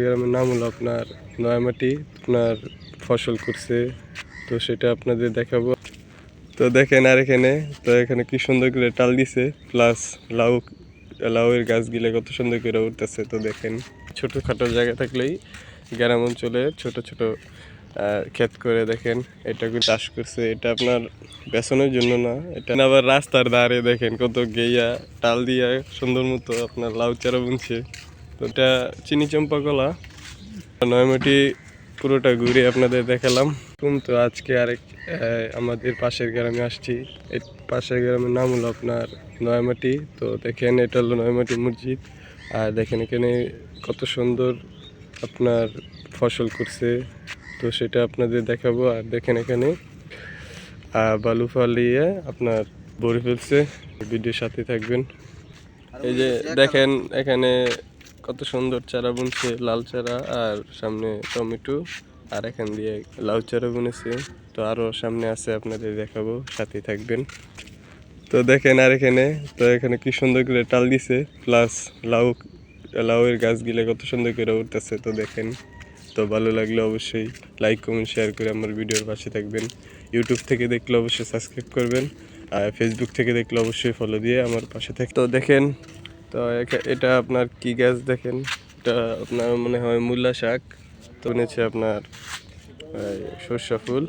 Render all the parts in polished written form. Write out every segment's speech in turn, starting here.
গ্রামের নাম হলো আপনার নয়ামাটি। আপনার ফসল করছে, তো সেটা আপনাদের দেখাবো। তো দেখেন আর এখানে কি সুন্দর করে টাল দিছে, প্লাস লাউয়ের গাছগুলো কত সুন্দর করে উঠতেছে। তো দেখেন ছোটোখাটো জায়গা থাকলেই গ্রাম অঞ্চলে ছোট ছোট ক্ষেত করে দেখেন এটা চাষ করছে। এটা আপনার বেচনের জন্য না, এটা আবার রাস্তার ধারে দেখেন কত গেইয়া টাল দিয়া সুন্দর মতো আপনার লাউ চারা বুনছে। তো এটা চিনি চম্পা কলা। নয়ামাটি পুরোটা ঘুরে আপনাদের দেখালাম। তো আজকে আমাদের পাশের গ্রামে আসছি। এই পাশের গ্রামের নাম হলো আপনার নয়ামাটি। তো দেখেন এটা হলো নয়ামাটি মসজিদ। আর দেখেন এখানে কত সুন্দর আপনার ফসল করছে, তো সেটা আপনাদের দেখাবো। আর দেখেন এখানে বালু ফালিয়ে আপনার ভরে ফেলছে। ভিডিওর সাথে থাকবেন। এই যে দেখেন এখানে কত সুন্দর চারা বুনছে, লাল চারা, আর সামনে টমেটো, আর এখান দিয়ে লাউ চারা বুনেছে। তো আরও সামনে আছে, আপনাদের দেখাবো, সাথে থাকবেন। তো দেখেন আর এখানে কি সুন্দর করে টাল দিছে, প্লাস লাউয়ের গাছগুলো কত সুন্দর করে উঠতেছে। তো দেখেন, তো ভালো লাগলে অবশ্যই লাইক কমেন্ট শেয়ার করে আমার ভিডিওর পাশে থাকবেন। ইউটিউব থেকে দেখলে অবশ্যই সাবস্ক্রাইব করবেন, আর ফেসবুক থেকে দেখলে অবশ্যই ফলো দিয়ে আমার পাশে থাক। তো দেখেন, তো এটা আপনার কি গাছ দেখেন, এটা আপনার মনে হয় মূলা শাক। তো নিচে আপনার সর্ষা ফুল।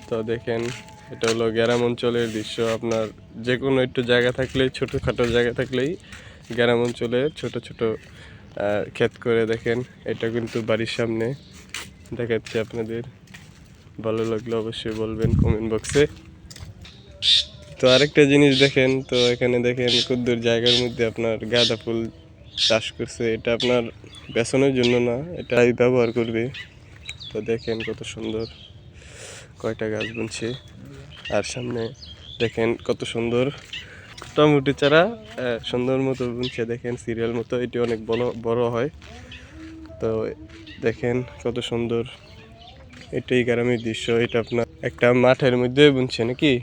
তো দেখেন এটা হলো গ্রাম অঞ্চলের দৃশ্য। আপনার যে কোনো একটু জায়গা থাকলেই, ছোটোখাটো জায়গা থাকলেই গ্রাম অঞ্চলে ছোট ছোট ক্ষেত করে দেখেন। এটা কিন্তু বাড়ির সামনে দেখাচ্ছি আপনাদের। ভালো লাগলে অবশ্যই বলবেন কমেন্ট বক্সে। তো আরেকটা জিনিস দেখেন, তো এখানে দেখেন কুদ্দুর জায়গার মধ্যে আপনার গাঁদা ফুল চাষ করছে। এটা আপনার বেচনের জন্য না, এটাই ব্যবহার করবে। তো দেখেন কত সুন্দর কয়টা গাছ বুনছে। আর সামনে দেখেন কত সুন্দর টমেটো চারা সুন্দর মতো বুনছে। দেখেন সিরিয়াল মতো, এটি অনেক বড় হয়। তো দেখেন কত সুন্দর, এটাই গ্রামের দৃশ্য। এটা আপনার একটা মাঠের মধ্যে বুনছে নাকি।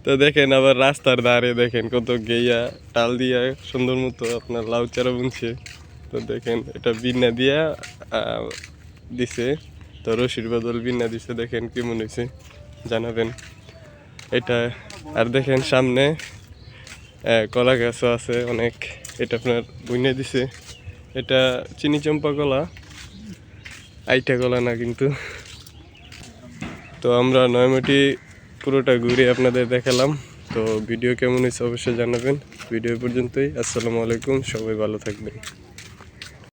তো দেখেন আবার রাস্তার ধারে দেখেন কত গেইয়া টাল দিয়া সুন্দর মতো আপনার লাউ চারা বুনছে। তো দেখেন এটা বিন্না দিয়া দিছে, তো রশির বদল বিন্না দিছে। দেখেন কেমন হয়েছে জানাবেন এটা। আর দেখেন সামনে কলা গাছও আছে অনেক, এটা আপনার বুনে দিছে। এটা চিনি চম্পা কলা, আইটা কলা না কিন্তু। তো আমরা নয়ামাটি পুরোটা ঘুরে আপনাদের দেখালাম। তো ভিডিও কেমন হয়েছে অবশ্যই জানাবেন। ভিডিও পর্যন্তই, আসসালামু আলাইকুম, সবাই ভালো থাকবেন।